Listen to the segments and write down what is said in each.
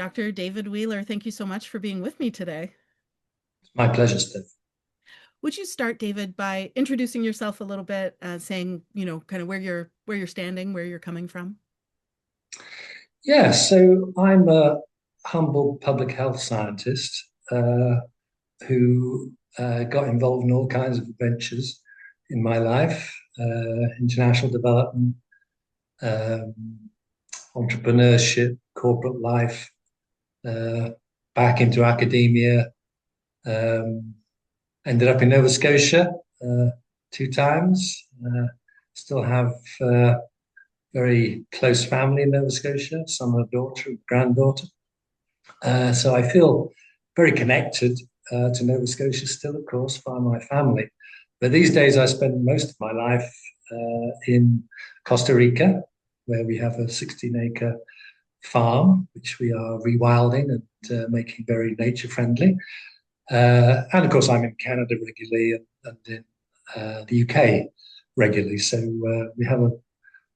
Dr. David Wheeler, thank you so much for being with me today. My pleasure, Steph. Would you start, David, by introducing yourself a little bit, saying, kind of where you're standing, where you're coming from? Yeah, so I'm a humble public health scientist who got involved in all kinds of adventures in my life, international development, um, entrepreneurship, corporate life, uh, back into academia. Um, Ended up in Nova Scotia uh, two times. Still have very close family in Nova Scotia, son and a daughter, and granddaughter. So I feel very connected to Nova Scotia still, of course, via my family. But these days I spend most of my life in Costa Rica, where we have a 16-acre farm, which we are rewilding and making very nature friendly. And of course, I'm in Canada regularly and in the UK regularly. So we have a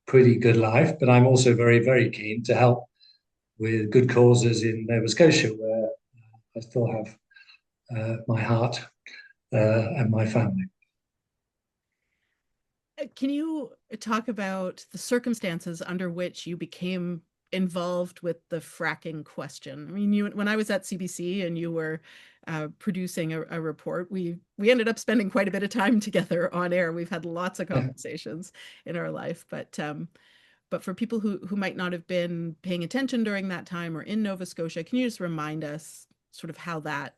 pretty good life, but I'm also very, very keen to help with good causes in Nova Scotia, where I still have my heart and my family. Can you talk about the circumstances under which you became involved with the fracking question? I mean, when I was at CBC and you were producing a report, we ended up spending quite a bit of time together on air. We've had lots of Yeah. conversations in our life, but for people who might not have been paying attention during that time or in Nova Scotia, can you just remind us sort of how that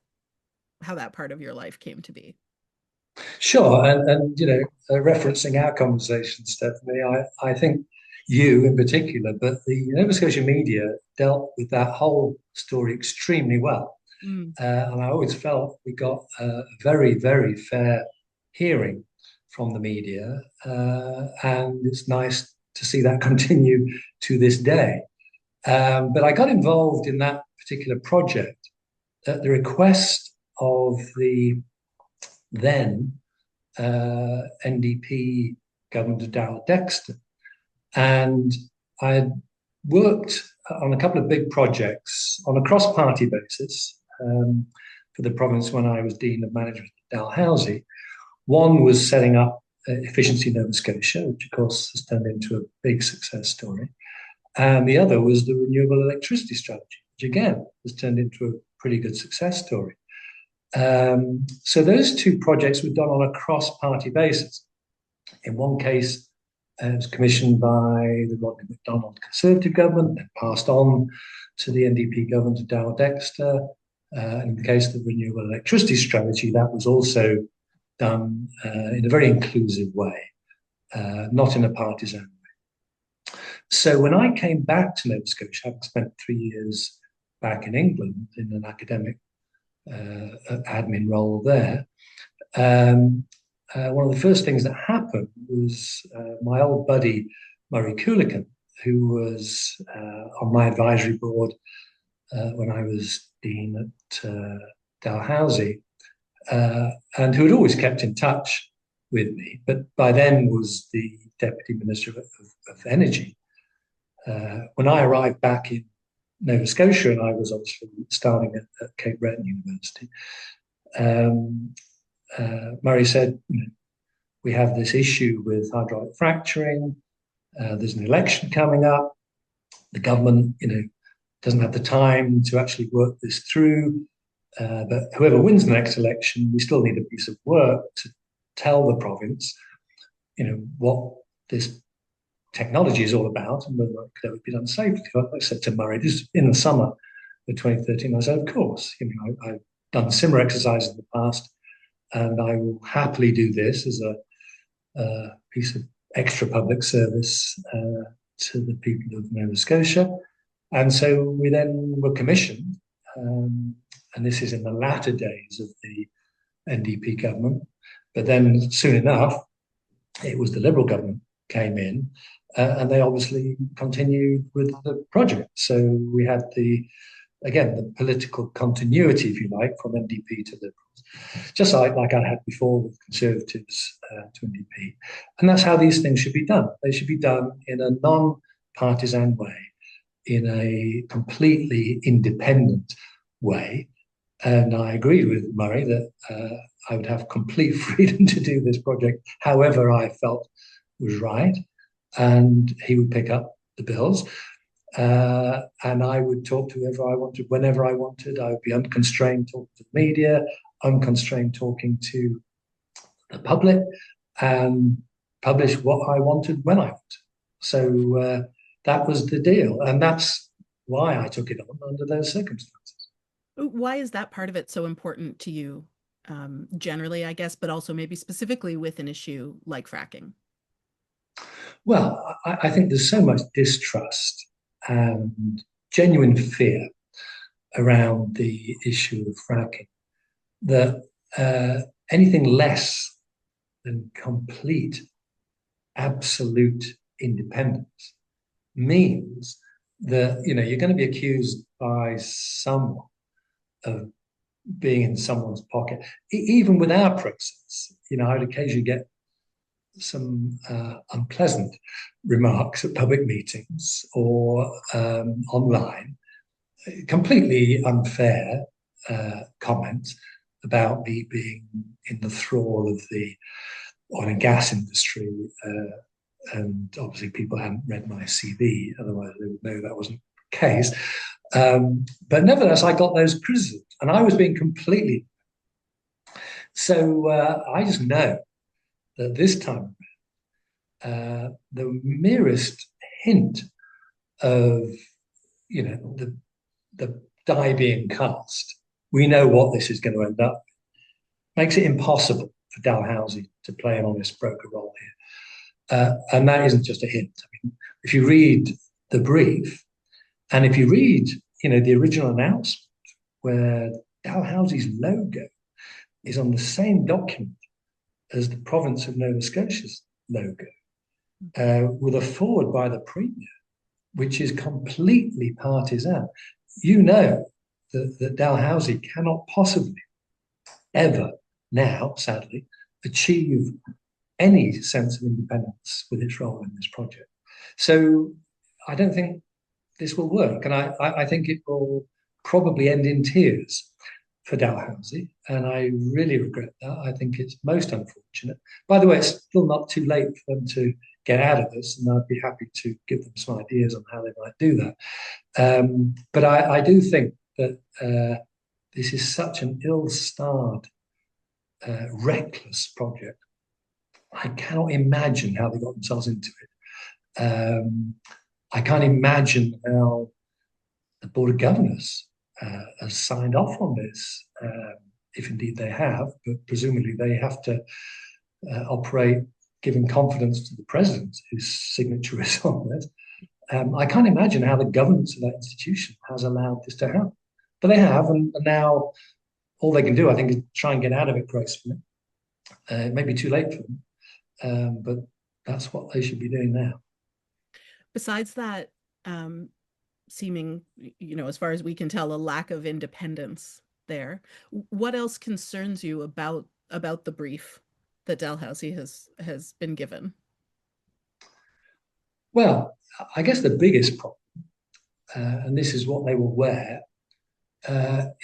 part of your life came to be? Sure, and referencing our conversation, Stephanie, I think you in particular, but the Nova Scotia media dealt with that whole story extremely well. Mm. And I always felt we got a very, very fair hearing from the media. And it's nice to see that continue to this day. But I got involved in that particular project at the request of the then NDP Governor Darrell Dexter. And I had worked on a couple of big projects on a cross party basis for the province when I was Dean of Management at Dalhousie. One was setting up Efficiency Nova Scotia, which of course has turned into a big success story. And the other was the renewable electricity strategy, which again has turned into a pretty good success story. So those two projects were done on a cross-party basis. In one case, it was commissioned by the Rodney MacDonald Conservative government and passed on to the NDP government, Darrell Dexter. In the case of the renewable electricity strategy, that was also done in a very inclusive way, not in a partisan way. So when I came back to Nova Scotia, having spent 3 years back in England in an academic admin role there, one of the first things that happened was my old buddy Murray Coolican, who was on my advisory board when I was dean at Dalhousie, and who had always kept in touch with me, but by then was the Deputy Minister of Energy. When I arrived back in Nova Scotia, and I was obviously starting at Cape Breton University, Murray said, we have this issue with hydraulic fracturing. There's an election coming up. The government, doesn't have the time to actually work this through. But whoever wins the next election, we still need a piece of work to tell the province, what this technology is all about and whether that would be done safely. I said to Murray, this is in the summer of 2013. I said, of course, I've done similar exercises in the past, and I will happily do this as a piece of extra public service to the people of Nova Scotia. And so we then were commissioned, and this is in the latter days of the NDP government. But then soon enough, it was the Liberal government came in, and they obviously continued with the project. So we had the political continuity, if you like, from NDP to Liberals, just like I had before with Conservatives to NDP. And that's how these things should be done. They should be done in a non-partisan way. in a completely independent way. And I agreed with Murray that I would have complete freedom to do this project however I felt was right. And he would pick up the bills. And I would talk to whoever I wanted, whenever I wanted. I would be unconstrained talking to the media, unconstrained talking to the public, and publish what I wanted when I wanted. So that was the deal. And that's why I took it on under those circumstances. Why is that part of it so important to you, generally, I guess, but also maybe specifically with an issue like fracking? Well, I think there's so much distrust and genuine fear around the issue of fracking that anything less than complete, absolute independence means that you're going to be accused by someone of being in someone's pocket. Even with our process, I would occasionally get some unpleasant remarks at public meetings or online, completely unfair comments about me being in the thrall of the oil and gas industry. And obviously people hadn't read my CV, otherwise they would know that wasn't the case. But nevertheless, I got those criticisms and I was being completely. So I just know that this time the merest hint of the die being cast, we know what this is going to end up. Makes it impossible for Dalhousie to play an honest broker role here. And that isn't just a hint. I mean, if you read the brief, and if you read, the original announcement where Dalhousie's logo is on the same document as the province of Nova Scotia's logo, with a forward by the Premier, which is completely partisan, that Dalhousie cannot possibly ever now, sadly, achieve any sense of independence with its role in this project. So I don't think this will work. And I think it will probably end in tears for Dalhousie. And I really regret that. I think it's most unfortunate. By the way, it's still not too late for them to get out of this. And I'd be happy to give them some ideas on how they might do that. But I do think that this is such an ill-starred, reckless project. I cannot imagine how they got themselves into it. I can't imagine how the Board of Governors has signed off on this, if indeed they have, but presumably they have to operate giving confidence to the President, whose signature is on this. I can't imagine how the governance of that institution has allowed this to happen. But they have, and now all they can do, I think, is try and get out of it gracefully. It may be too late for them, but that's what they should be doing now. Besides that, seeming, as far as we can tell, a lack of independence there, what else concerns you about the brief that Dalhousie has been given? Well, I guess the biggest problem, and this is what they will wear,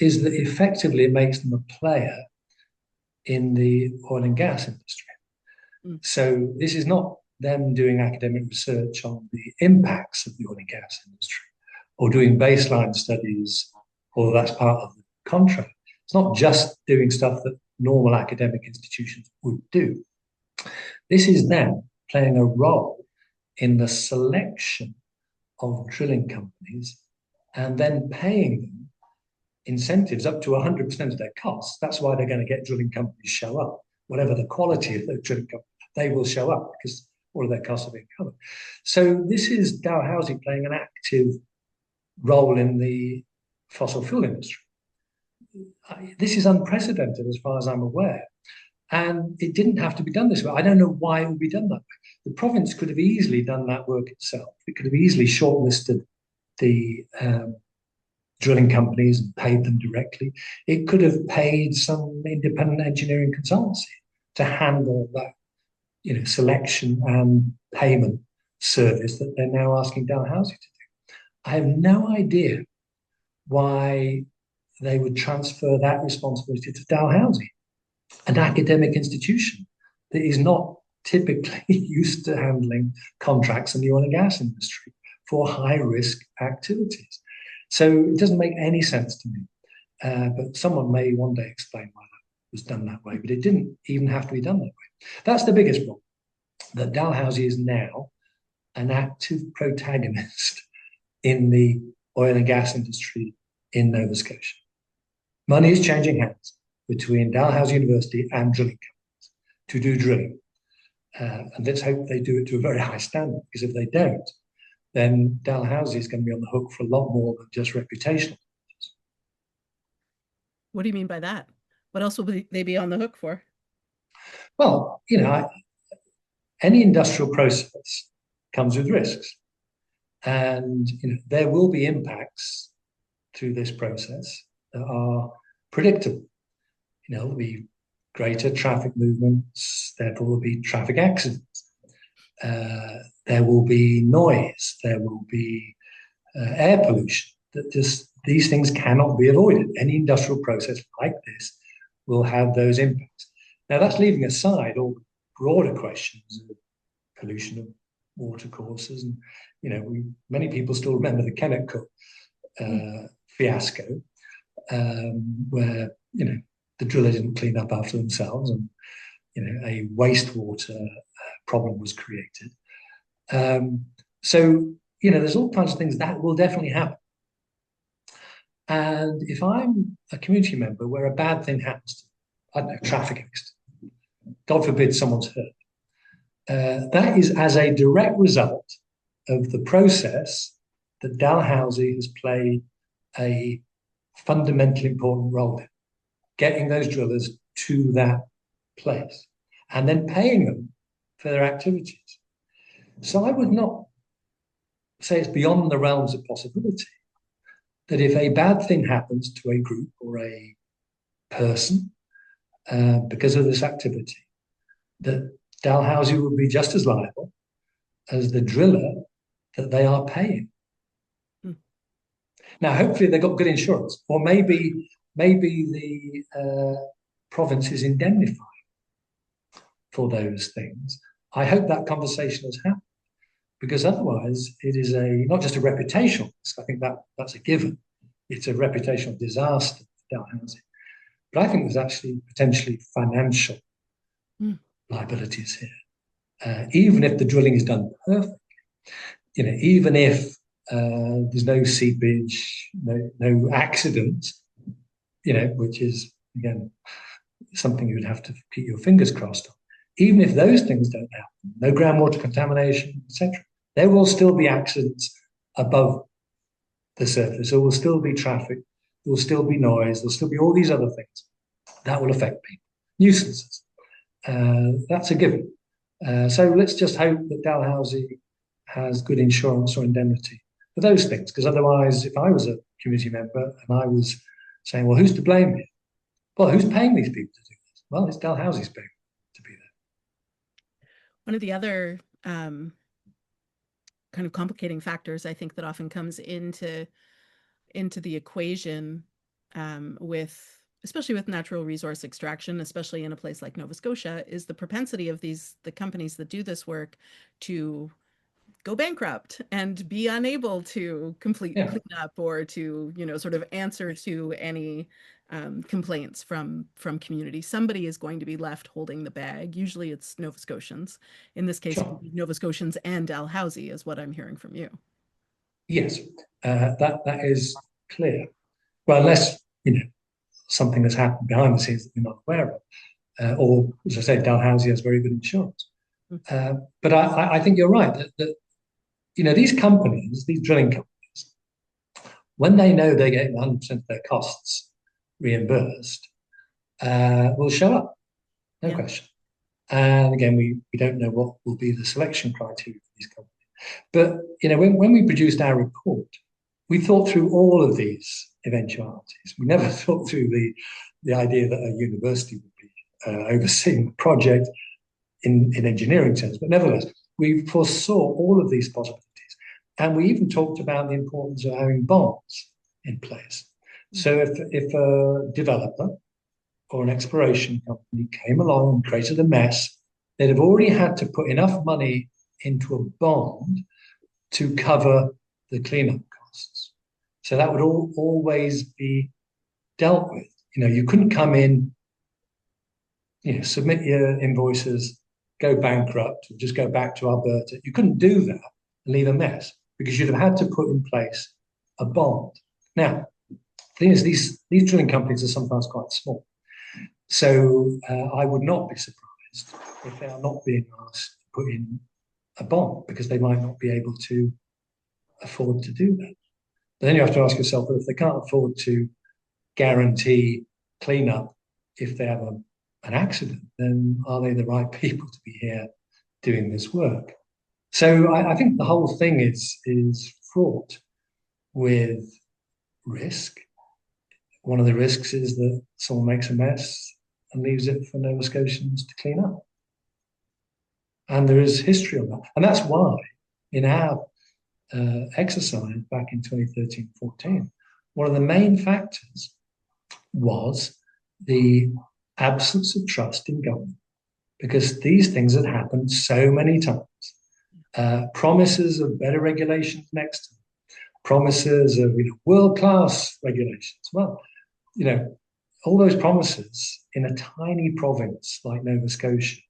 is that effectively it makes them a player in the oil and gas industry. Mm. So this is not them doing academic research on the impacts of the oil and gas industry or doing baseline studies, although that's part of the contract. It's not just doing stuff that normal academic institutions would do. This is them playing a role in the selection of drilling companies and then paying them incentives up to 100% of their costs. That's why they're going to get drilling companies show up. Whatever the quality of the drilling company, they will show up because all of their costs are being covered. So this is Dalhousie playing an active role in the fossil fuel industry. This is unprecedented as far as I'm aware. And it didn't have to be done this way. I don't know why it would be done that way. The province could have easily done that work itself. It could have easily shortlisted the drilling companies and paid them directly. It could have paid some independent engineering consultancy to handle that, selection and payment service that they're now asking Dalhousie to do. I have no idea why they would transfer that responsibility to Dalhousie, an academic institution that is not typically used to handling contracts in the oil and gas industry for high risk activities. So it doesn't make any sense to me. But someone may one day explain why that was done that way, but it didn't even have to be done that way. That's the biggest problem, that Dalhousie is now an active protagonist in the oil and gas industry in Nova Scotia. Money is changing hands between Dalhousie University and drilling companies to do drilling. And let's hope they do it to a very high standard, because if they don't, then Dalhousie is going to be on the hook for a lot more than just reputational. What do you mean by that? What else will they be on the hook for? Well, any industrial process comes with risks. And there will be impacts through this process that are predictable. There'll be greater traffic movements, therefore there'll be traffic accidents. There will be noise, there will be air pollution. These things cannot be avoided. Any industrial process like this will have those impacts. Now, that's leaving aside all the broader questions of pollution of watercourses, and many people still remember the Kennett fiasco, where the driller didn't clean up after themselves, and a wastewater problem was created. So there's all kinds of things that will definitely happen. And if I'm a community member where a bad thing happens to me, I don't know, traffic accident, God forbid someone's hurt, that is as a direct result of the process that Dalhousie has played a fundamentally important role in, getting those drillers to that place and then paying them for their activities. So I would not say it's beyond the realms of possibility that if a bad thing happens to a group or a person because of this activity, that Dalhousie would be just as liable as the driller that they are paying. Now, hopefully they've got good insurance, or maybe the province is indemnified for those things. I hope that conversation has happened, because otherwise it is not just a reputational risk. I think that's a given. It's a reputational disaster for Dalhousie. But I think there's actually potentially financial liabilities here. Even if the drilling is done perfectly, even if there's no seepage, no accidents, which is, again, something you would have to keep your fingers crossed on. Even if those things don't happen, no groundwater contamination, etc., there will still be accidents above the surface. There will still be traffic. There will still be noise. There'll still be all these other things that will affect people. Nuisances. That's a given. So let's just hope that Dalhousie has good insurance or indemnity for those things, because otherwise, if I was a community member and I was saying, well, who's to blame here? Well, who's paying these people to do this? Well, it's Dalhousie's paying to be there. One of the other kind of complicating factors, I think, that often comes into the equation especially with natural resource extraction, especially in a place like Nova Scotia, is the propensity of the companies that do this work to go bankrupt and be unable to complete cleanup or to, sort of answer to any complaints from community. Somebody is going to be left holding the bag. Usually it's Nova Scotians. In this case, Sure. Nova Scotians and Dalhousie is what I'm hearing from you. Yes, that is clear. Well, unless, something has happened behind the scenes that we're not aware of. Or, as I said, Dalhousie has very good insurance. But I think you're right that these companies, these drilling companies, when they know they're getting 100% of their costs reimbursed, will show up, no question. And again, we don't know what will be the selection criteria for these companies. But when we produced our report, we thought through all of these eventualities. We never thought through the idea that a university would be overseeing the project in engineering terms, but nevertheless, we foresaw all of these possibilities. And we even talked about the importance of having bonds in place. So if a developer or an exploration company came along and created a mess, they'd have already had to put enough money into a bond to cover the cleanup costs. So that would always be dealt with. You couldn't come in, submit your invoices, go bankrupt, or just go back to Alberta. You couldn't do that and leave a mess because you'd have had to put in place a bond. Now, the thing is, these drilling companies are sometimes quite small. So I would not be surprised if they are not being asked to put in a bond because they might not be able to afford to do that. But then you have to ask yourself, well, if they can't afford to guarantee cleanup if they have an accident, then are they the right people to be here doing this work? So I think the whole thing is fraught with risk. One of the risks is that someone makes a mess and leaves it for Nova Scotians to clean up. And there is history on that. And that's why in our exercise back in 2013-14, one of the main factors was the absence of trust in government, because these things had happened so many times. Promises of better regulations next time, promises of world-class regulations. Well, all those promises in a tiny province like Nova Scotia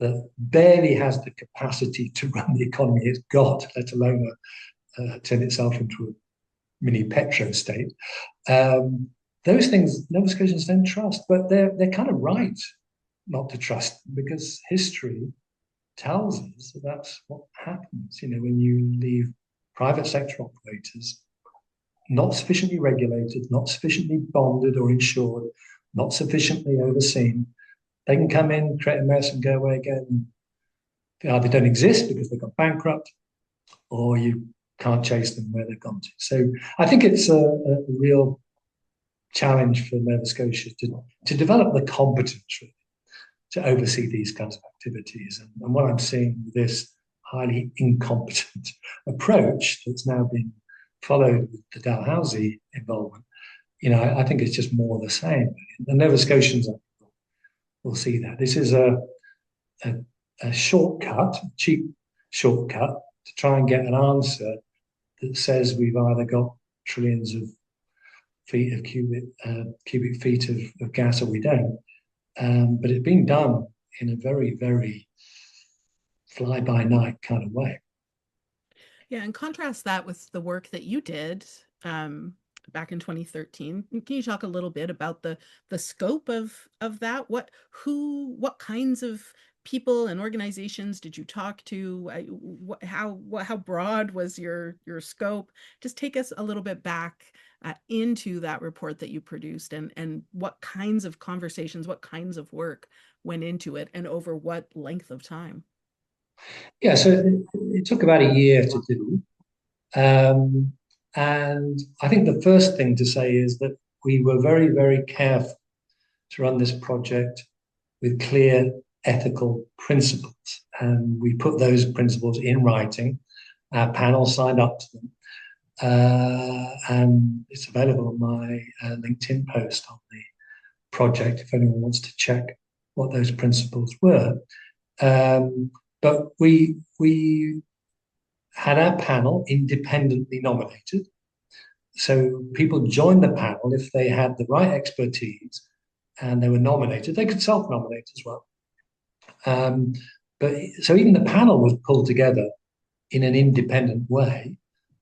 that barely has the capacity to run the economy it's got, let alone turn itself into a mini petro state. Those things Nova Scotians don't trust, but they're kind of right not to trust them because history tells us that that's what happens. When you leave private sector operators not sufficiently regulated, not sufficiently bonded or insured, not sufficiently overseen, they can come in, create a mess, and go away again. They either don't exist because they got bankrupt, or you can't chase them where they've gone to. So I think it's a real challenge for Nova Scotia to develop the competence really, to oversee these kinds of activities. And what I'm seeing with this highly incompetent approach that's now been followed with the Dalhousie involvement, I think it's just more the same. The Nova Scotians will see that. This is a shortcut, a cheap shortcut to try and get an answer that says we've either got trillions of feet of cubic feet of gas or we don't. But it's being done in a very, very fly-by-night kind of way. Yeah, and contrast that with the work that you did back in 2013. Can you talk a little bit about the scope of that? What kinds of people and organizations did you talk to? How broad was your scope? Just take us a little bit back into that report that you produced, and what kinds of conversations, what kinds of work went into it, and over what length of time? Yeah, so it took about a year to do. And I think the first thing to say is that we were very, very careful to run this project with clear ethical principles. And we put those principles in writing. Our panel signed up to them. And it's available on my LinkedIn post on the project if anyone wants to check what those principles were. But we had our panel independently nominated. So people joined the panel if they had the right expertise and they were nominated. They could self-nominate as well. But so even the panel was pulled together in an independent way.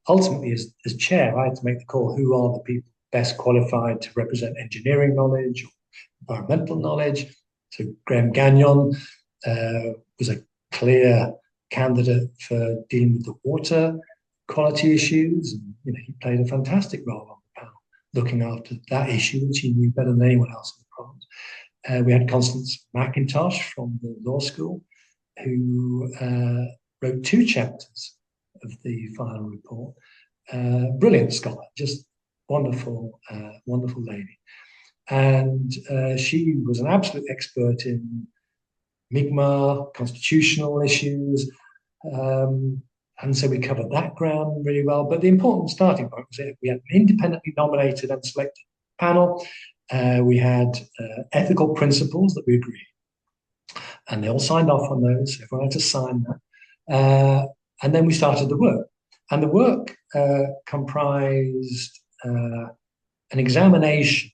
Ultimately, as chair, I had to make the call: who are the people best qualified to represent engineering knowledge, or environmental knowledge? So Graham Gagnon was a clear candidate for dealing with the water quality issues, and he played a fantastic role on the panel, looking after that issue, which he knew better than anyone else in the province. We had Constance McIntosh from the law school, who wrote 2 chapters of the final report. Brilliant scholar, just wonderful, wonderful lady. And she was an absolute expert in Mi'kmaq, constitutional issues. And so we covered that ground really well. But the important starting point was that we had an independently nominated and selected panel. We had ethical principles that we agreed, and they all signed off on those. Everyone had to sign that. And then we started the work. And the work comprised an examination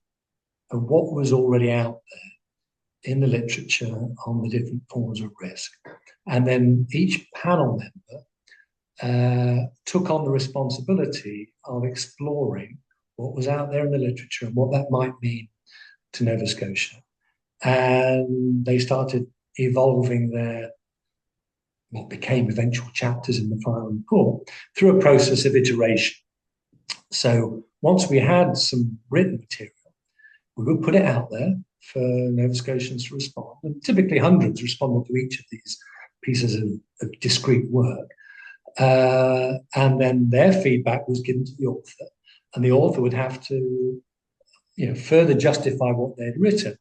of what was already out there in the literature on the different forms of risk. And then each panel member took on the responsibility of exploring what was out there in the literature and what that might mean to Nova Scotia. And they started evolving their what became eventual chapters in the final report through a process of iteration. So once we had some written material, we would put it out there for Nova Scotians to respond. And typically hundreds responded to each of these pieces of discrete work. And then their feedback was given to the author, and the author would have to further justify what they'd written.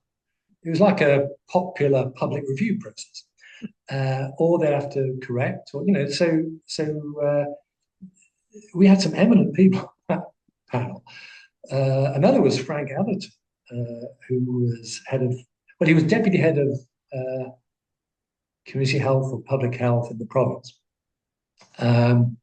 It was like a popular public review process. Or they'd have to correct, or so we had some eminent people on that panel. Another was Frank Atherton, who was he was deputy head of community health or public health in the province. And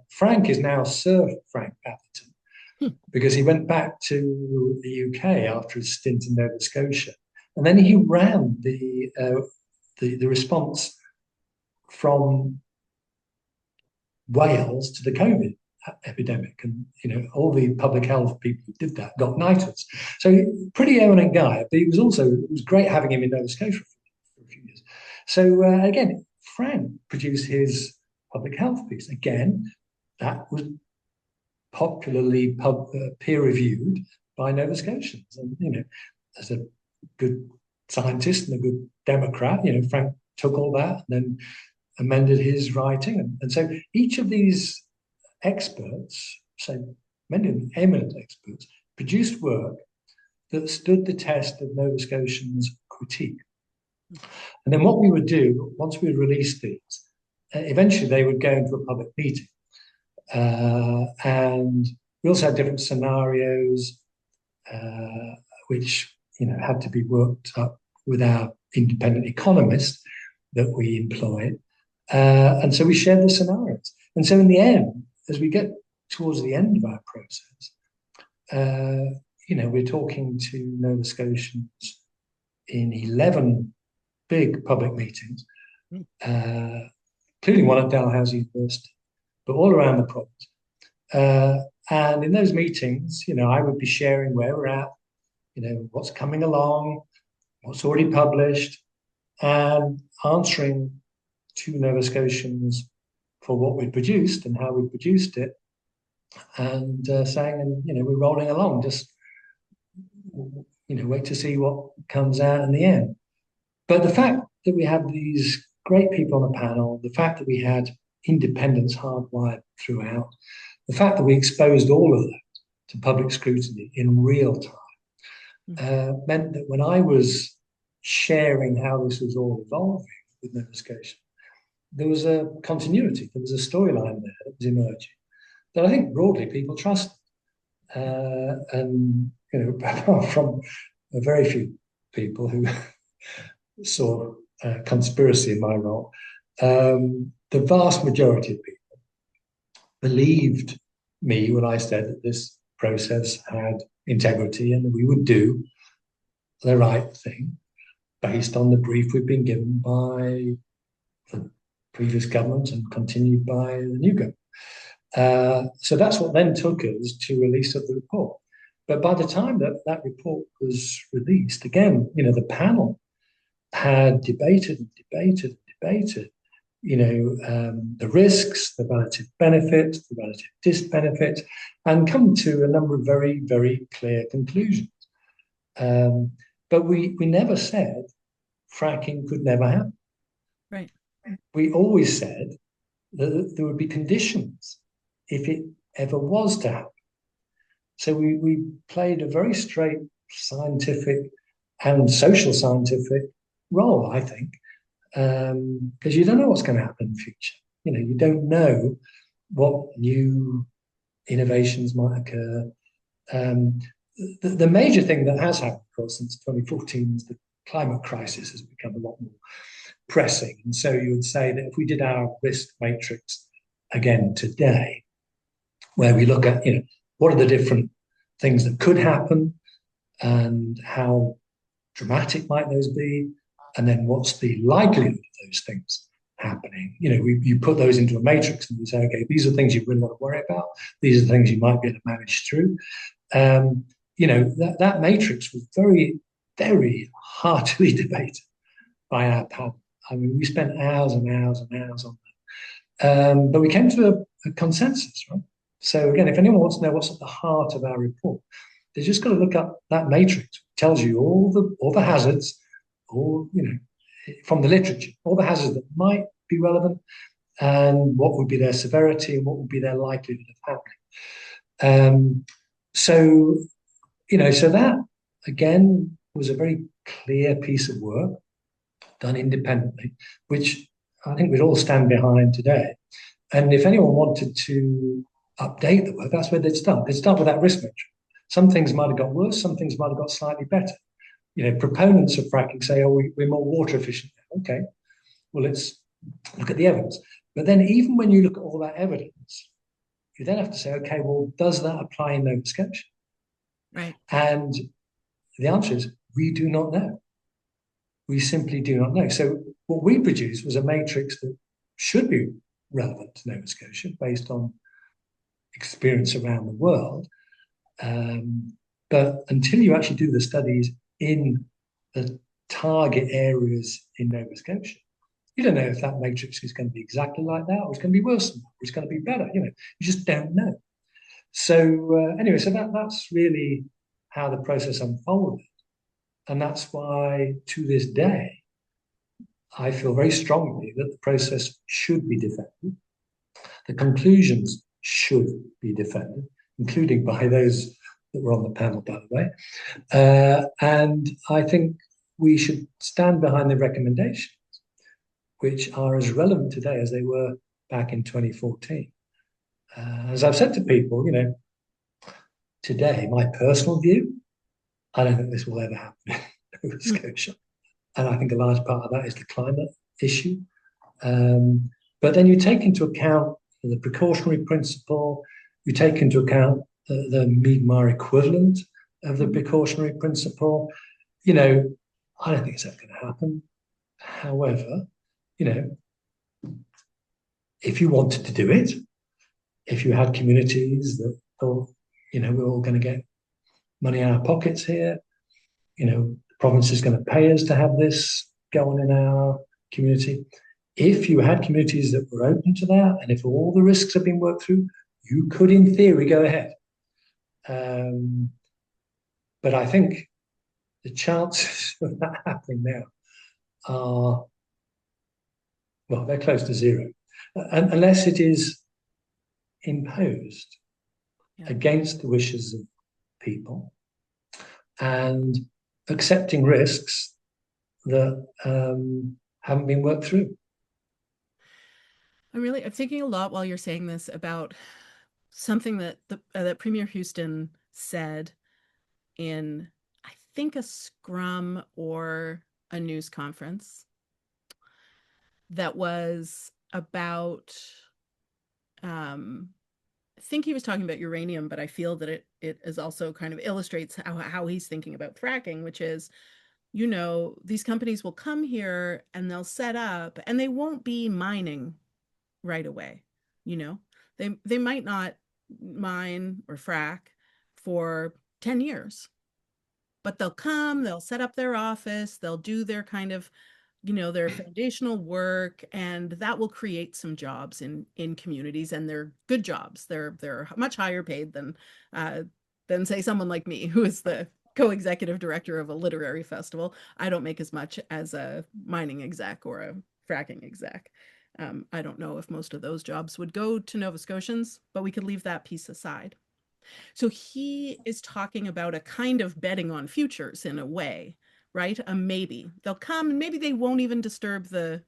Frank is now Sir Frank Atherton because he went back to the UK after his stint in Nova Scotia, and then he ran the response from Wales to the COVID epidemic, and all the public health people who did that got knighthoods. So pretty eminent guy, but it was great having him in Nova Scotia for a few years. So again, Frank produced his public health piece. Again, that was popularly peer reviewed by Nova Scotians, and as a good scientist and a good Democrat, Frank took all that and then amended his writing. And so each of these experts, so many eminent experts, produced work that stood the test of Nova Scotians' critique. And then what we would do, once we released these, eventually they would go into a public meeting. And we also had different scenarios, which had to be worked up with our independent economist that we employed. And so we shared the scenarios. And so in the end, as we get towards the end of our process, we're talking to Nova Scotians in 11 big public meetings, including one at Dalhousie University, but all around the province. And in those meetings, I would be sharing where we're at, what's coming along, what's already published, and answering to Nova Scotians for what we'd produced and how we produced it, and saying, we're rolling along, just, wait to see what comes out in the end. But the fact that we had these great people on the panel, the fact that we had independence hardwired throughout, the fact that we exposed all of that to public scrutiny in real time, meant that when I was sharing how this was all evolving with Nova Scotia, there was a continuity, there was a storyline there that was emerging that I think broadly people trusted. And, apart from a very few people who saw conspiracy in my role, the vast majority of people believed me when I said that this process had integrity and that we would do the right thing based on the brief we've been given by the previous government and continued by the new government. So that's what then took us to release of the report. But by the time that report was released, again, the panel had debated the risks, the relative benefits, the relative disbenefits, and come to a number of very, very clear conclusions. But we never said fracking could never happen. Right. We always said that there would be conditions if it ever was to happen. So we played a very straight scientific and social scientific role, I think, because you don't know what's going to happen in the future. You don't know what new innovations might occur. Um, the major thing that has happened, of course, since 2014 is the climate crisis has become a lot more pressing. And so you would say that if we did our risk matrix again today, where we look at, what are the different things that could happen and how dramatic might those be, and then what's the likelihood of those things happening. You put those into a matrix and you say, okay, these are things you really want to worry about. These are the things you might be able to manage through. That matrix was very, very heartily debated by our panel. I mean, we spent hours and hours and hours on that. But we came to a consensus, right? So again, if anyone wants to know what's at the heart of our report, they just got to look up that matrix. It tells you all the hazards, from the literature, all the hazards that might be relevant, and what would be their severity and what would be their likelihood of happening. So that again was a very clear piece of work done independently, which I think we'd all stand behind today. And if anyone wanted to update the work, that's where they'd start. They'd start with that risk metric. Some things might have got worse, some things might have got slightly better. Proponents of fracking say, oh, we're more water efficient now. Okay, well, let's look at the evidence. But then even when you look at all that evidence, you then have to say, okay, well, does that apply in Nova Scotia? Right. And the answer is, we do not know. We simply do not know. So what we produced was a matrix that should be relevant to Nova Scotia based on experience around the world. But until you actually do the studies in the target areas in Nova Scotia, you don't know if that matrix is going to be exactly like that, or it's going to be worse than that, or it's going to be better. You just don't know. So anyway, so that's really how the process unfolded. And that's why, to this day, I feel very strongly that the process should be defended. The conclusions should be defended, including by those that were on the panel, by the way. And I think we should stand behind the recommendations, which are as relevant today as they were back in 2014. As I've said to people, today, my personal view, I don't think this will ever happen in Nova Scotia. And I think a large part of that is the climate issue. But then you take into account the precautionary principle, you take into account the Mi'kmaq equivalent of the precautionary principle. I don't think it's ever going to happen. However, if you wanted to do it, if you had communities that thought, we're all going to get money in our pockets here, the province is going to pay us to have this go on in our community. If you had communities that were open to that, and if all the risks have been worked through, you could, in theory, go ahead. But I think the chances of that happening now are, well, they're close to zero, unless it is imposed against the wishes of people and accepting risks that haven't been worked through. I'm thinking a lot while you're saying this about something that that Premier Houston said in, I think, a scrum or a news conference that was about, I think he was talking about uranium, but I feel that it is also kind of illustrates how he's thinking about fracking, which is, these companies will come here and they'll set up and they won't be mining right away. They might not mine or frack for 10 years, but they'll set up their office, they'll do their kind of, their foundational work, and that will create some jobs in communities, and they're good jobs. They're much higher paid than say someone like me, who is the co-executive director of a literary festival. I don't make as much as a mining exec or a fracking exec. I don't know if most of those jobs would go to Nova Scotians, but we could leave that piece aside. So he is talking about a kind of betting on futures in a way, right? Maybe they'll come and maybe they won't even disturb the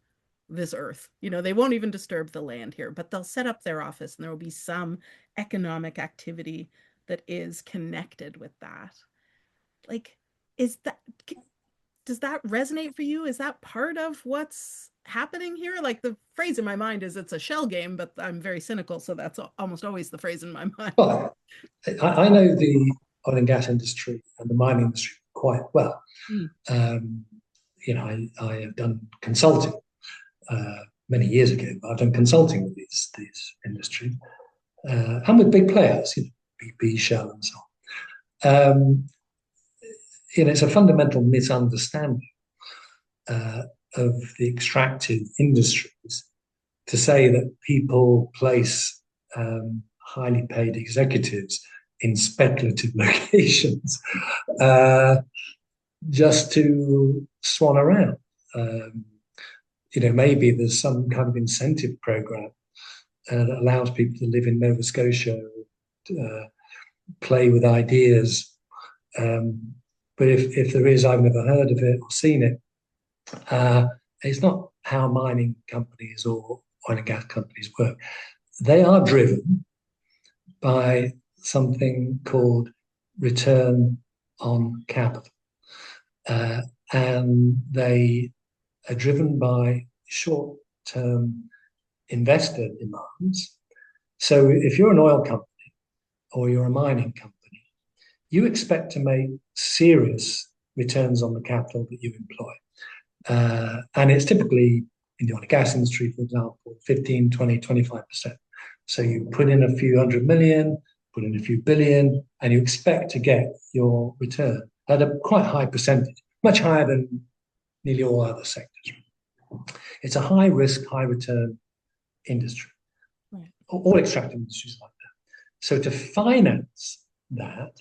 this earth. They won't even disturb the land here, but they'll set up their office and there will be some economic activity that is connected with that. Like, is that, does that resonate for you? Is that part of what's happening here? Like, the phrase in my mind is it's a shell game, but I'm very cynical, so that's almost always the phrase in my mind. Well, I know the oil and gas industry and the mining industry quite well. Mm. I have done consulting many years ago. I've done consulting with these industries and with big players, BP, Shell, and so on. It's a fundamental misunderstanding of the extractive industries to say that people place highly paid executives in speculative locations just to swan around. Maybe there's some kind of incentive program that allows people to live in Nova Scotia, play with ideas. But if there is, I've never heard of it or seen it. It's not how mining companies or oil and gas companies work. They are driven by something called return on capital. And they are driven by short-term investor demands. So if you're an oil company or you're a mining company, you expect to make serious returns on the capital that you employ. And it's typically in the oil and gas industry, for example, 15, 20, 25%. So you put in a few hundred million, put in a few billion, and you expect to get your return at a quite high percentage, much higher than nearly all other sectors. It's a high risk, high return industry. Right. All extractive industries like that. So to finance that,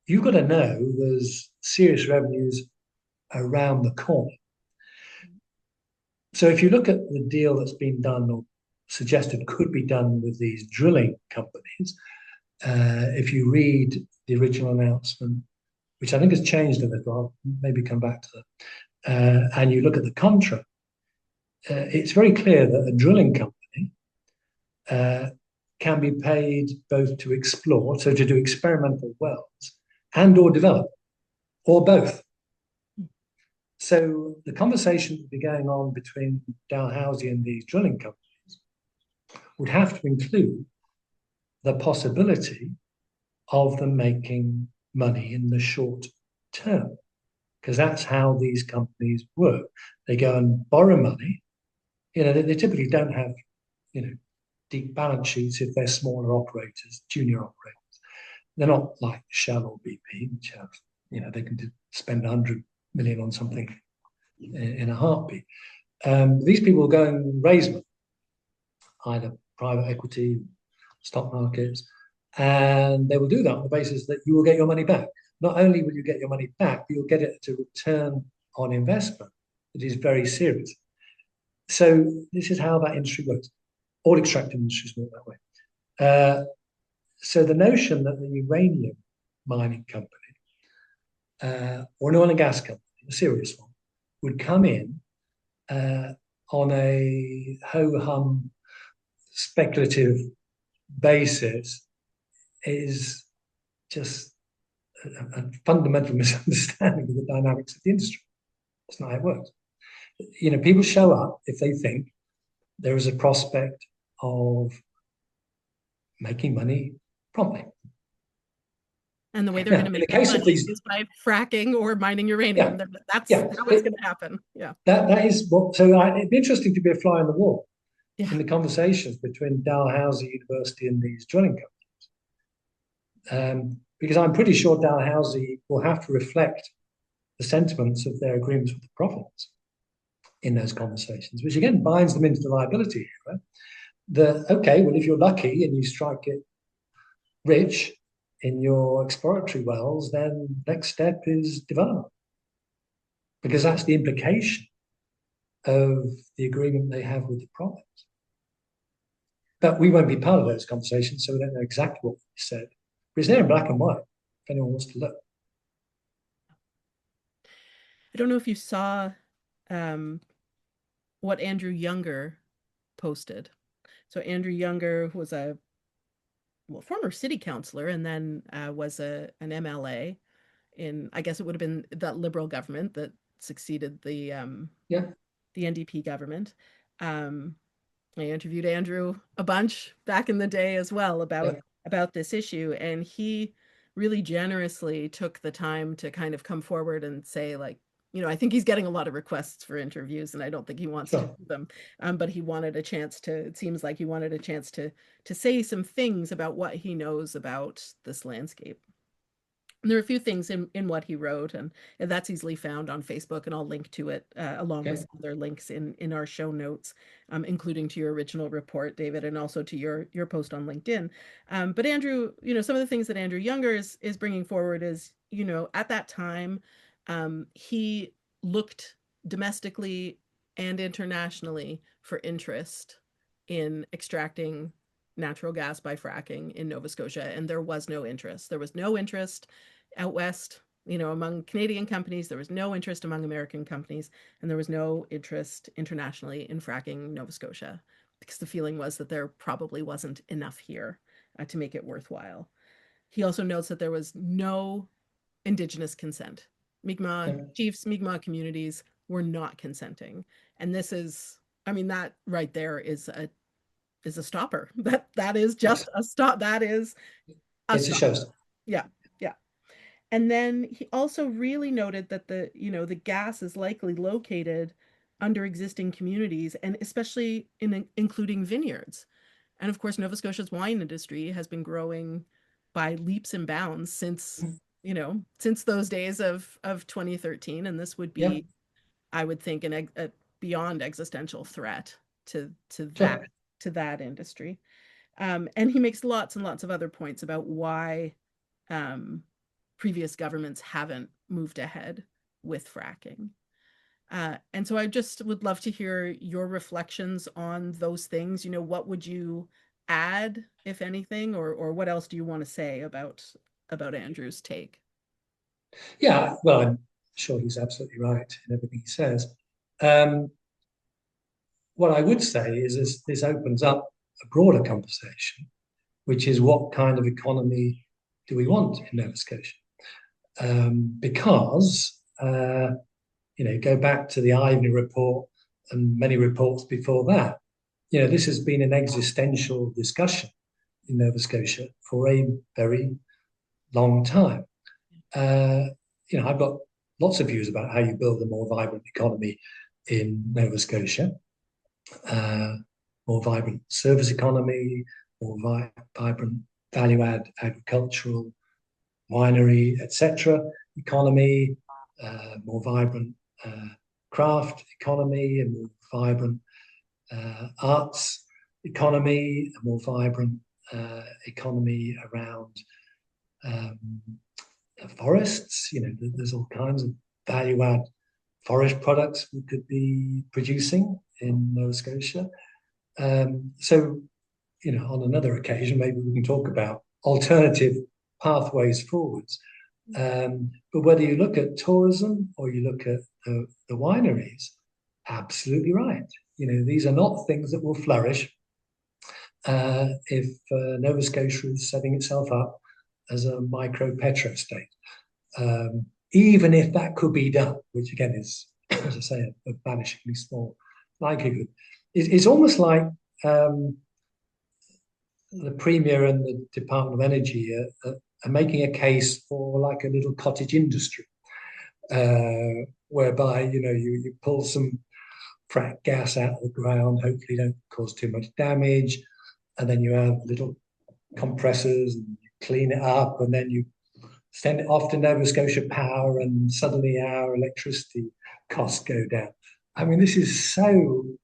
you've got to know there's serious revenues around the corner. So if you look at the deal that's been done or suggested could be done with these drilling companies, if you read the original announcement, which I think has changed a little, I'll maybe come back to that, and you look at the contract, it's very clear that a drilling company can be paid both to explore, so to do experimental wells, and or develop, or both. So the conversation that would be going on between Dalhousie and these drilling companies would have to include the possibility of them making money in the short term, because that's how these companies work. They go and borrow money. They typically don't have, deep balance sheets if they're smaller operators, junior operators. They're not like Shell or BP, which have, they can spend 100 million on something in a heartbeat. These people will go and raise money, either private equity, stock markets, and they will do that on the basis that you will get your money back. Not only will you get your money back, but you'll get it to return on investment that is very serious. So this is how that industry works. All extractive industries work that way. So the notion that the uranium mining company or an oil and gas company, a serious one, would come in on a ho-hum speculative basis is just a fundamental misunderstanding of the dynamics of the industry. That's not how it works. People show up if they think there is a prospect of making money promptly. And the way they're going to make that money is by fracking or mining uranium. Yeah, that's how it's going to happen. Yeah. That is what. So it'd be interesting to be a fly on the wall in the conversations between Dalhousie University and these drilling companies, because I'm pretty sure Dalhousie will have to reflect the sentiments of their agreements with the province in those conversations, which again binds them into the liability here. Right? Well, if you're lucky and you strike it rich in your exploratory wells, then next step is development, because that's the implication of the agreement they have with the province. But we won't be part of those conversations, so we don't know exactly what we said. But it's there in black and white, if anyone wants to look. I don't know if you saw what Andrew Younger posted. So Andrew Younger was a former city councillor and then was an MLA in, I guess it would have been that Liberal government that succeeded Yeah, the NDP government. Um, I interviewed Andrew a bunch back in the day as well yeah, about this issue, and he really generously took the time to kind of come forward and say, like, I think he's getting a lot of requests for interviews, and I don't think he wants to sure. do them. But he wanted a chance to. It seems like he wanted a chance to say some things about what he knows about this landscape. And there are a few things in what he wrote, and that's easily found on Facebook, and I'll link to it along with Okay, some other links in our show notes, including to your original report, David, and also to your post on LinkedIn. But Andrew, some of the things that Andrew Younger is bringing forward is, at that time, he looked domestically and internationally for interest in extracting natural gas by fracking in Nova Scotia, and there was no interest. There was no interest out west, among Canadian companies. There was no interest among American companies, and there was no interest internationally in fracking Nova Scotia because the feeling was that there probably wasn't enough here to make it worthwhile. He also notes that there was no Indigenous consent. Mi'kmaq yeah, chiefs, Mi'kmaq communities were not consenting, and this is, I mean, that right there is a stopper. That is yes, just a stop. That is a it's a stopper. showstopper. Yeah, yeah. And then he also really noted that the gas is likely located under existing communities and especially including vineyards. And of course, Nova Scotia's wine industry has been growing by leaps and bounds since those days of 2013. And this would Yeah, be, I would think, a beyond existential threat to that sure. to that industry. And he makes lots and lots of other points about why um, previous governments haven't moved ahead with fracking. And so I just would love to hear your reflections on those things. What would you add, if anything, or what else do you want to say about Andrew's take? Yeah, well, I'm sure he's absolutely right in everything he says. Um, what I would say is this opens up a broader conversation, which is what kind of economy do we want in Nova Scotia? Because go back to the Ivney report and many reports before that. This has been an existential discussion in Nova Scotia for a very long time. Uh, I've got lots of views about how you build a more vibrant economy in Nova Scotia, uh, more vibrant service economy, more vibrant value add agricultural, winery, etc. economy, more vibrant craft economy, a more vibrant arts economy, a more vibrant economy around um, forests. There's all kinds of value add forest products we could be producing in Nova Scotia. So, on another occasion, maybe we can talk about alternative pathways forwards. But whether you look at tourism or you look at the wineries, absolutely right. These are not things that will flourish if Nova Scotia is setting itself up as a micro petro state. Even if that could be done, which again is, as I say, a vanishingly small likelihood, it's almost like the Premier and the Department of Energy are making a case for like a little cottage industry, whereby you pull some frack gas out of the ground, hopefully don't cause too much damage, and then you have little compressors and you clean it up, and then you send it off to Nova Scotia Power, and suddenly our electricity costs go down. I mean, this is so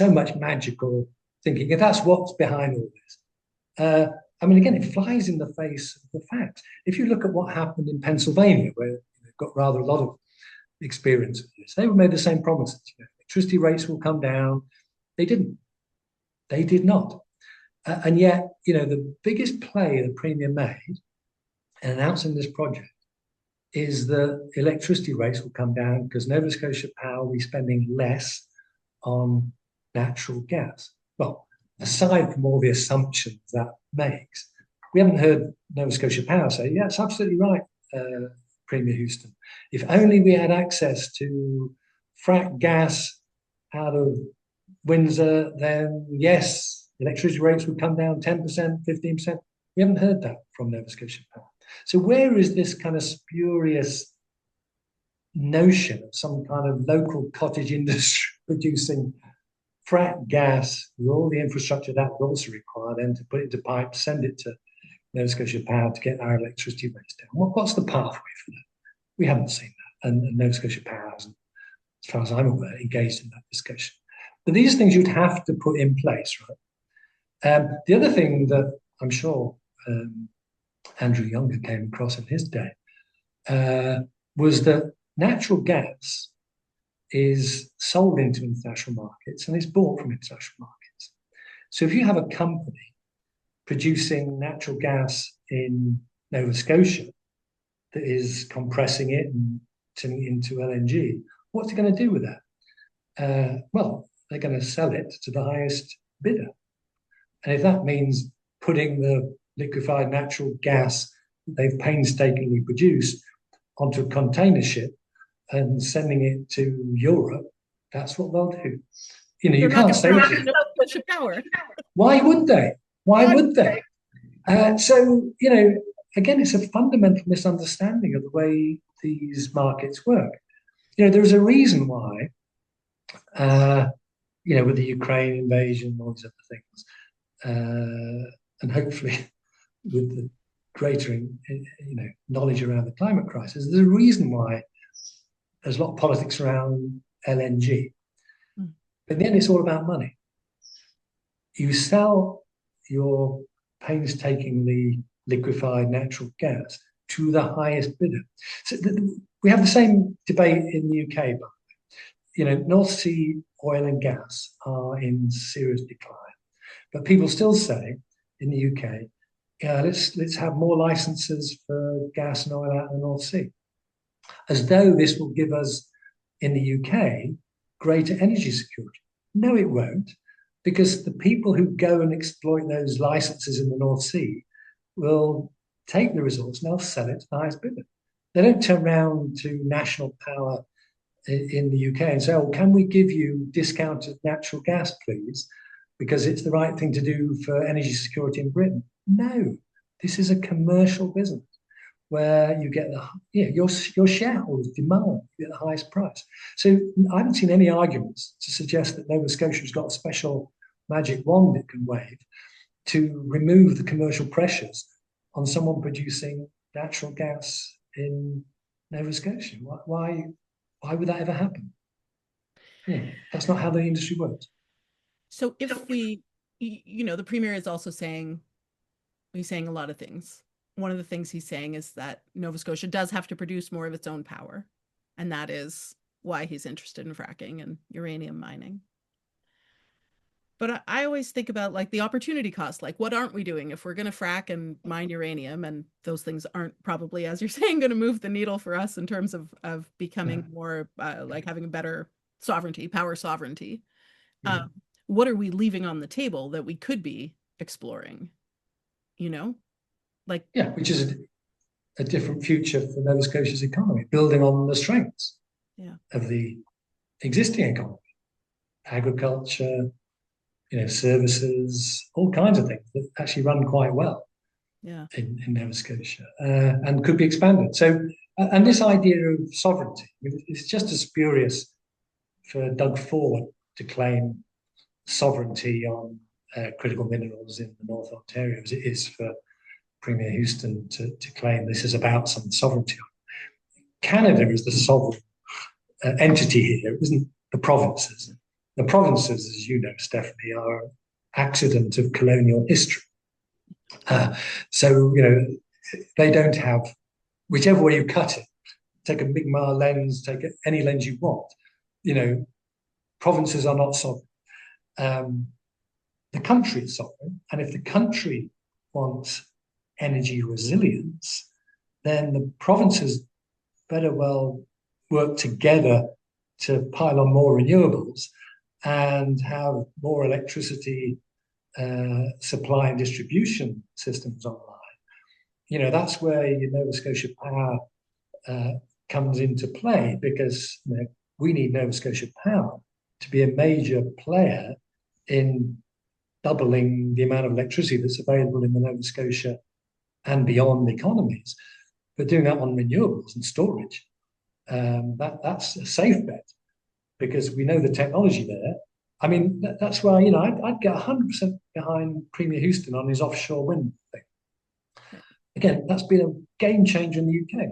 much magical thinking, and that's what's behind all this. I mean, again, it flies in the face of the facts. If you look at what happened in Pennsylvania, where they've got rather a lot of experience with this, they were made the same promises. Electricity rates will come down. They didn't. They did not. And yet, the biggest play the Premier made in announcing this project is that electricity rates will come down because Nova Scotia Power will be spending less on natural gas. Well, aside from all the assumptions that makes, we haven't heard Nova Scotia Power say, yeah, it's absolutely right, Premier Houston. If only we had access to frack gas out of Windsor, then yes, electricity rates would come down 10%, 15%. We haven't heard that from Nova Scotia Power. So where is this kind of spurious notion of some kind of local cottage industry producing frack gas with all the infrastructure that would also require them to put it into pipes, send it to Nova Scotia Power to get our electricity rates down? What's the pathway for that? We haven't seen that, and Nova Scotia Power hasn't, as far as I'm aware, engaged in that discussion. But these are things you'd have to put in place, right? The other thing that I'm sure Andrew Younger came across in his day was that natural gas is sold into international markets and is bought from international markets. So if you have a company producing natural gas in Nova Scotia that is compressing it and turning it into LNG, what's it going to do with that? Well, they're going to sell it to the highest bidder. And if that means putting the liquefied natural gas they've painstakingly produced onto a container ship and sending it to Europe, that's what they'll do. You know, you can't say power. Why would they? Why would they? So, you know, again, it's a fundamental misunderstanding of the way these markets work. You know, there's a reason why, you know, with the Ukraine invasion, all these other things, and hopefully with the greater, you know, knowledge around the climate crisis, there's a reason why there's a lot of politics around LNG. But in the end, it's all about money. You sell your painstakingly liquefied natural gas to the highest bidder. So we have the same debate in the UK, but you know, North Sea oil and gas are in serious decline. But people still say in the UK, yeah, let's have more licenses for gas and oil out in the North Sea, as though this will give us in the UK greater energy security. No, it won't, because the people who go and exploit those licenses in the North Sea will take the resource and they'll sell it to the highest bidder. They don't turn around to national power in the UK and say, oh, can we give you discounted natural gas, please, because it's the right thing to do for energy security in Britain. No, this is a commercial business where you get your shareholders demand you get the highest price. So I haven't seen any arguments to suggest that Nova Scotia's got a special magic wand it can wave to remove the commercial pressures on someone producing natural gas in Nova Scotia. Why would that ever happen? Yeah, that's not how the industry works. So if we, you know, the Premier is also saying, he's saying a lot of things. One of the things he's saying is that Nova Scotia does have to produce more of its own power. And that is why he's interested in fracking and uranium mining. But I always think about like the opportunity cost, like what aren't we doing if we're going to frack and mine uranium, and those things aren't probably, as you're saying, going to move the needle for us in terms of becoming more like having a better sovereignty, power sovereignty. What are we leaving on the table that we could be exploring? You know, like which is a different future for Nova Scotia's economy, building on the strengths of the existing economy, agriculture, you know, services, all kinds of things that actually run quite well in Nova Scotia and could be expanded. So, and this idea of sovereignty, it's just as spurious for Doug Ford to claim sovereignty on critical minerals in the North Ontario as it is for Premier Houston to claim this is about some sovereignty. Canada is the sovereign entity here. It isn't the provinces. The provinces, as you know, Stephanie, are an accident of colonial history. So, you know, they don't have, whichever way you cut it, take a Mi'kmaq lens, take any lens you want, you know, provinces are not sovereign. The country is sovereign. And if the country wants energy resilience, then the provinces better well work together to pile on more renewables and have more electricity supply and distribution systems online. That's where your Nova Scotia Power comes into play, because we need Nova Scotia Power to be a major player in doubling the amount of electricity that's available in the Nova Scotia and beyond economies. But doing that on renewables and storage, that's a safe bet, because we know the technology there. I mean, that's why, I'd get 100% behind Premier Houston on his offshore wind thing. Again, that's been a game changer in the UK.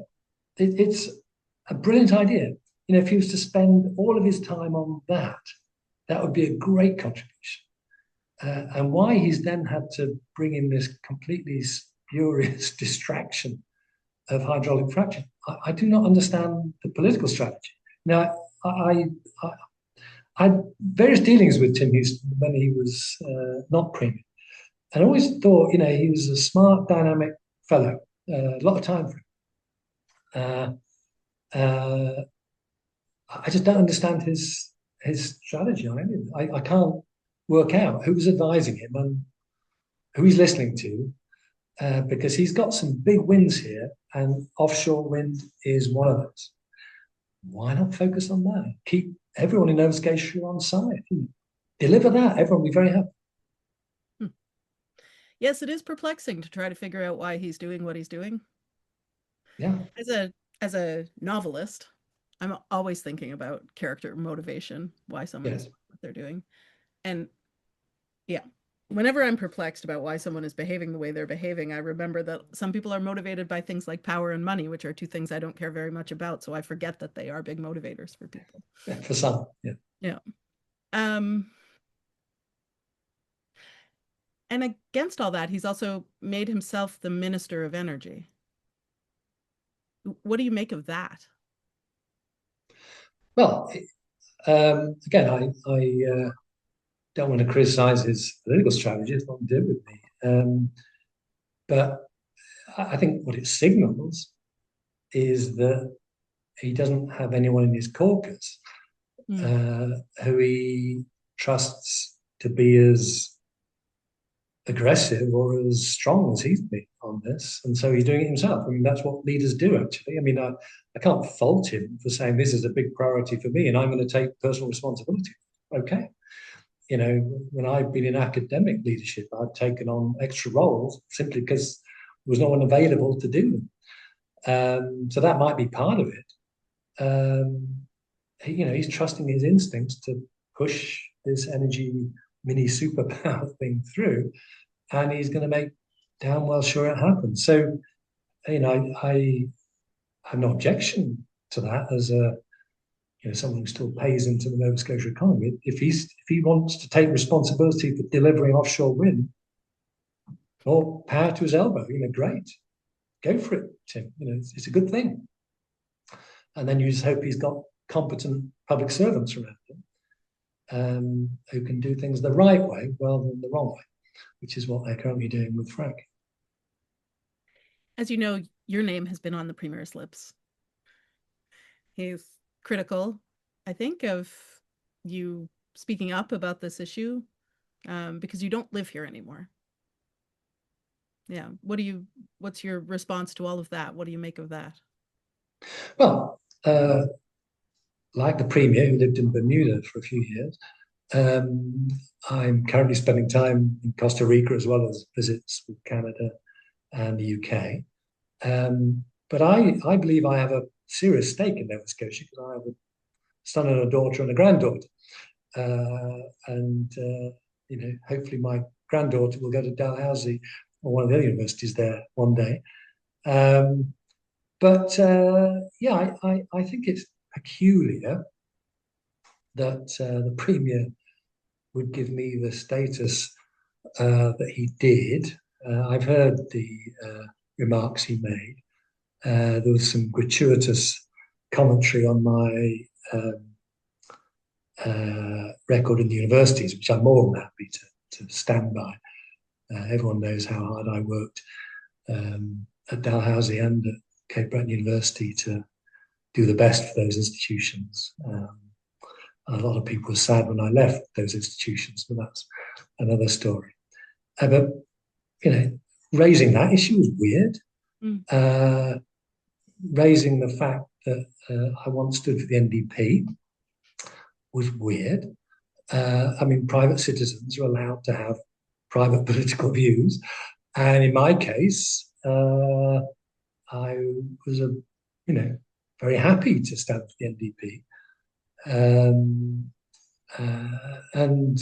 It's a brilliant idea. If he was to spend all of his time on that, that would be a great contribution. And why he's then had to bring in this completely spurious distraction of hydraulic fracturing, I do not understand the political strategy. Now, I had various dealings with Tim Houston when he was not Premier, and I always thought, he was a smart, dynamic fellow. A lot of time for him. I just don't understand his strategy. I can't work out who's advising him and who he's listening to, because he's got some big wins here, and offshore wind is one of those. Why not focus on that? Keep everyone in Nova Scotia on side. Deliver that. Everyone will be very happy. Yes, it is perplexing to try to figure out why he's doing what he's doing. Yeah. As a novelist, I'm always thinking about character motivation, why someone is doing what they're doing. And yeah, whenever I'm perplexed about why someone is behaving the way they're behaving, I remember that some people are motivated by things like power and money, which are two things I don't care very much about. So I forget that they are big motivators for people. Yeah, for some, yeah. Yeah. And against all that, he's also made himself the Minister of Energy. What do you make of that? Well, again, I don't want to criticize his political strategy. It's nothing to do with me. But I think what it signals is that he doesn't have anyone in his caucus who he trusts to be as aggressive or as strong as he's been on this. And so he's doing it himself. I mean, that's what leaders do, actually. I mean, I can't fault him for saying this is a big priority for me and I'm going to take personal responsibility. Okay. When I've been in academic leadership, I've taken on extra roles simply because there was no one available to do them. So that might be part of it. He's trusting his instincts to push this energy mini superpower thing through, and he's going to make damn well sure it happens. So, I have no objection to that as someone who still pays into the Nova Scotia economy. If he wants to take responsibility for delivering offshore wind, more power to his elbow. Great, go for it, Tim. It's a good thing. And then you just hope he's got competent public servants around him who can do things the right way rather than the wrong way, which is what they're currently doing with fracking. As you know, your name has been on the Premier's lips. He's critical, I think, of you speaking up about this issue because you don't live here anymore. Yeah. What's your response to all of that? What do you make of that? Well, like the Premier who lived in Bermuda for a few years, I'm currently spending time in Costa Rica as well as visits with Canada and the UK. But I believe I have a serious stake in Nova Scotia because I have a son and a daughter and a granddaughter. Hopefully my granddaughter will go to Dalhousie or one of the other universities there one day. I think it's peculiar that the Premier would give me the status that he did. I've heard the remarks he made. There was some gratuitous commentary on my record in the universities, which I'm more than happy to stand by. Everyone knows how hard I worked at Dalhousie and at Cape Breton University to do the best for those institutions. A lot of people were sad when I left those institutions, but that's another story. But raising that issue was weird. Uh, Raising the fact that I once stood for the NDP was weird. Private citizens are allowed to have private political views, and in my case, I was very happy to stand for the NDP, and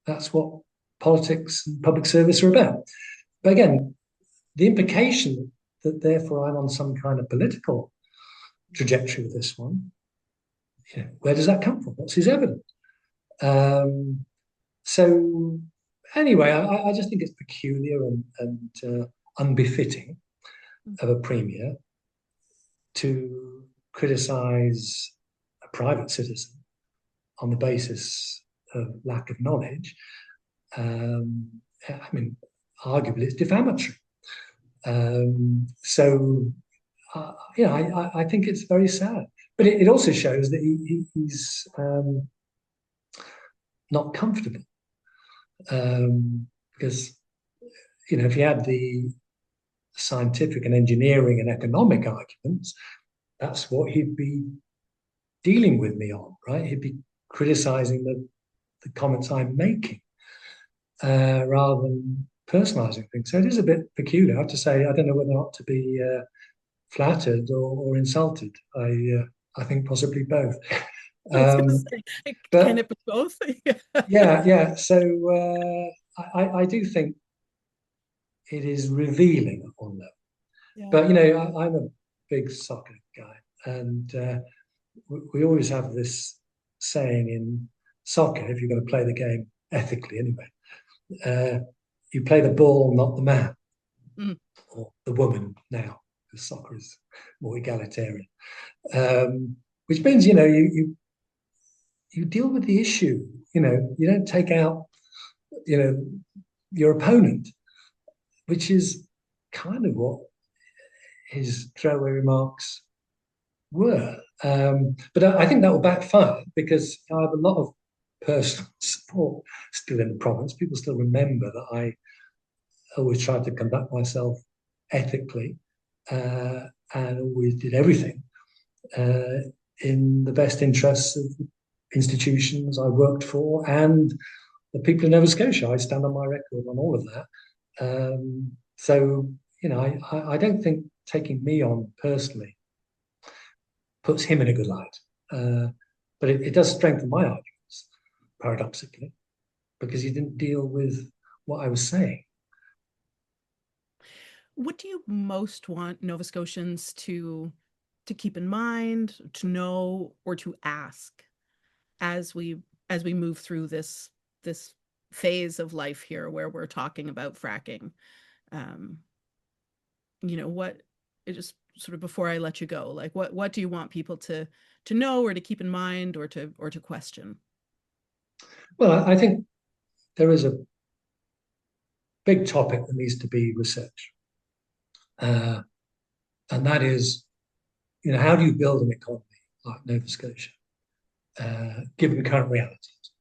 that's what politics and public service are about. But again, the implication that therefore I'm on some kind of political trajectory with this one, where does that come from? What's his evidence? So anyway, I just think it's peculiar and unbefitting of a premier to criticise a private citizen on the basis of lack of knowledge. Arguably it's defamatory. I think it's very sad. But it also shows that he's not comfortable. Because, if he had the scientific and engineering and economic arguments, that's what he'd be dealing with me on, right? He'd be criticizing the comments I'm making rather than personalizing things. So it is a bit peculiar. I have to say, I don't know whether or not to be flattered or insulted. I think possibly both. I was going to say, can it be both? Yeah. So I do think it is revealing at one level. Yeah. But I'm a big soccer guy, and we always have this saying in soccer: if you're going to play the game ethically, anyway, you play the ball, not the man or the woman. Now, because soccer is more egalitarian, which means you deal with the issue. You don't take out your opponent, which is kind of what his throwaway remarks were. But I think that will backfire because I have a lot of personal support still in the province. People still remember that I always tried to conduct myself ethically and always did everything in the best interests of institutions I worked for and the people in Nova Scotia. I stand on my record on all of that. I don't think taking me on personally puts him in a good light. But it does strengthen my arguments, paradoxically, because he didn't deal with what I was saying. What do you most want Nova Scotians to keep in mind, to know, or to ask as we move through this phase of life here where we're talking about fracking? What it just sort of before I let you go, like what do you want people to know or to keep in mind or to question? Well, I think there is a big topic that needs to be researched. And that is, how do you build an economy like Nova Scotia, given current realities,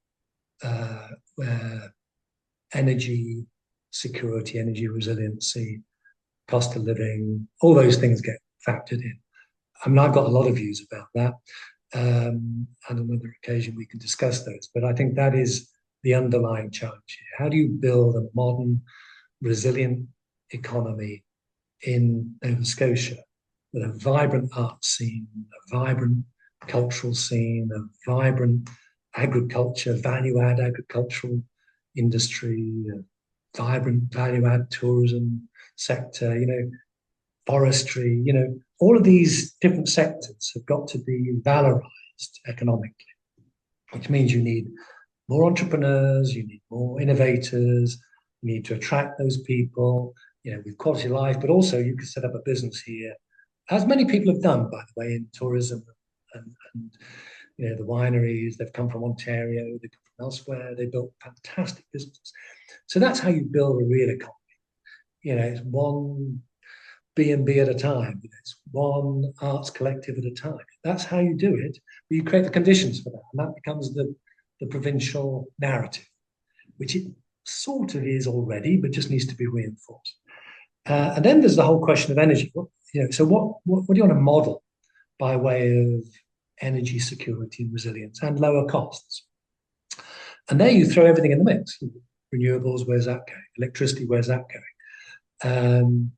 where energy security, energy resiliency, cost of living, all those things get factored in. I've got a lot of views about that. And on another occasion, we can discuss those. But I think that is the underlying challenge here. How do you build a modern, resilient economy in Nova Scotia with a vibrant art scene, a vibrant cultural scene, a vibrant agriculture, value-add agricultural industry, a vibrant value-add tourism sector, forestry, all of these different sectors have got to be valorized economically, which means you need more entrepreneurs, you need more innovators, you need to attract those people, with quality of life, but also you can set up a business here, as many people have done, by the way, in tourism and the wineries. They've come from Ontario, they've come from elsewhere, they built fantastic businesses. So that's how you build a real economy. It's one B&B at a time. It's one arts collective at a time. That's how you do it. But you create the conditions for that, and that becomes the provincial narrative, which it sort of is already, but just needs to be reinforced. And then there's the whole question of energy. So what do you want to model by way of energy security and resilience and lower costs? And there you throw everything in the mix. Renewables, where's that going? Electricity, where's that going?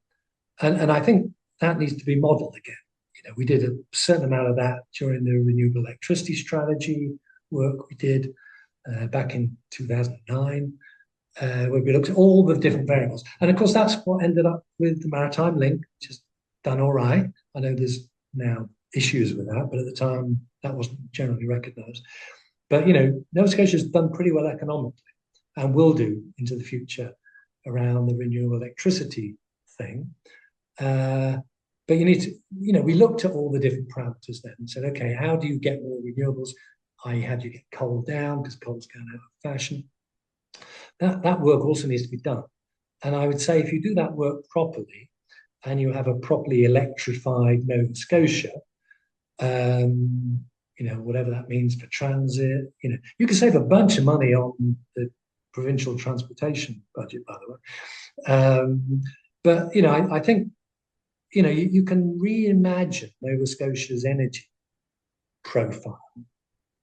And I think that needs to be modeled again. We did a certain amount of that during the renewable electricity strategy work we did back in 2009, where we looked at all the different variables. And of course, that's what ended up with the maritime link, which has done all right. I know there's now issues with that, but at the time, that wasn't generally recognised. But, Nova Scotia has done pretty well economically and will do into the future around the renewable electricity thing. But you need to, we looked at all the different parameters then and said, okay, how do you get more renewables? I.e., how do you get coal down because coal's going out of fashion? That work also needs to be done. And I would say if you do that work properly and you have a properly electrified Nova Scotia, whatever that means for transit, you can save a bunch of money on the provincial transportation budget, by the way. But I think you can reimagine Nova Scotia's energy profile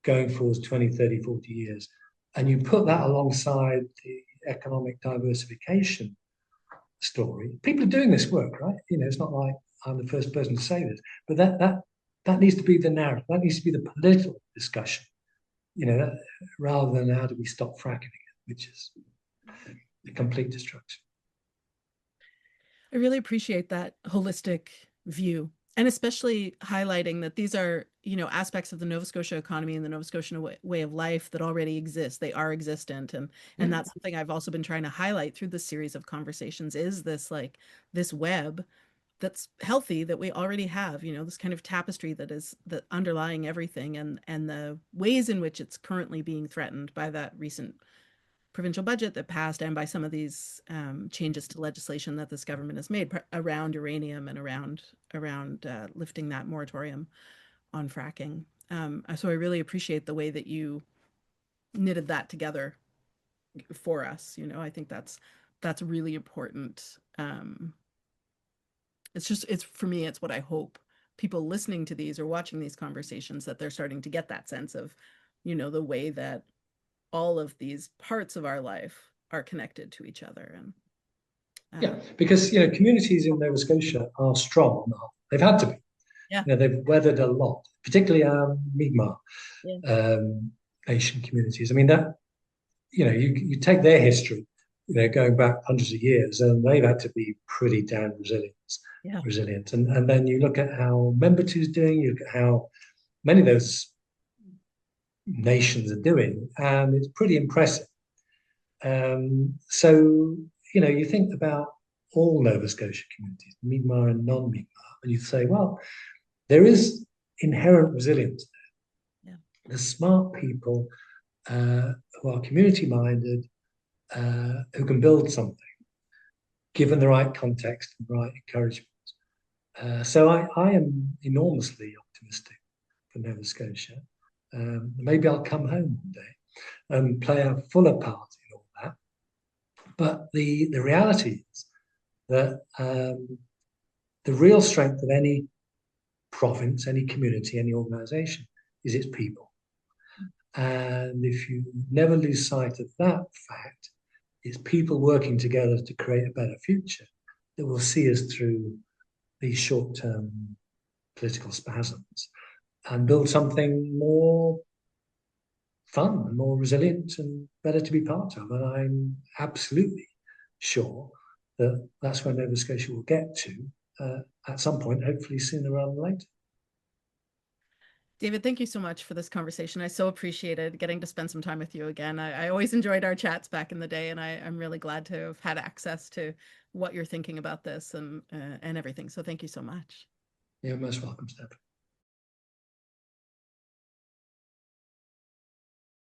going forward 20, 30, 40 years, and you put that alongside the economic diversification story. People are doing this work, right? It's not like I'm the first person to say this, but that needs to be the narrative. That needs to be the political discussion, rather than how do we stop fracking it, which is a complete destruction. I really appreciate that holistic view, and especially highlighting that these are, aspects of the Nova Scotia economy and the Nova Scotian way of life that already exist. They are existent. And that's something I've also been trying to highlight through this series of conversations is this web that's healthy that we already have, this kind of tapestry that is the underlying everything, and the ways in which it's currently being threatened by that recent provincial budget that passed and by some of these changes to legislation that this government has made around uranium and around lifting that moratorium on fracking. So I really appreciate the way that you knitted that together for us. I think that's really important. It's for me, it's what I hope people listening to these or watching these conversations, that they're starting to get that sense of, the way that all of these parts of our life are connected to each other. And yeah, because communities in Nova Scotia are strong. They've had to be. Yeah. They've weathered a lot, particularly Mi'kmaq Yeah. Nation communities. I mean, that you take their history, going back hundreds of years, and they've had to be pretty damn resilient. And then you look at how Membertou's doing, you look at how many of those nations are doing, and it's pretty impressive. So you think about all Nova Scotia communities, Mi'kmaq and non-Mi'kmaq, and you say, well, there is inherent resilience there. Yeah. The smart people who are community-minded, who can build something, given the right context and the right encouragement. So I am enormously optimistic for Nova Scotia. Maybe I'll come home one day and play a fuller part in all that. But the reality is that the real strength of any province, any community, any organization is its people. And if you never lose sight of that fact, it's people working together to create a better future that will see us through these short-term political spasms and build something more fun and more resilient and better to be part of. And I'm absolutely sure that that's where Nova Scotia will get to at some point, hopefully sooner rather than later. David, thank you so much for this conversation. I so appreciated getting to spend some time with you again. I always enjoyed our chats back in the day, and I'm really glad to have had access to what you're thinking about this and everything. So thank you so much. You're most welcome, Steph.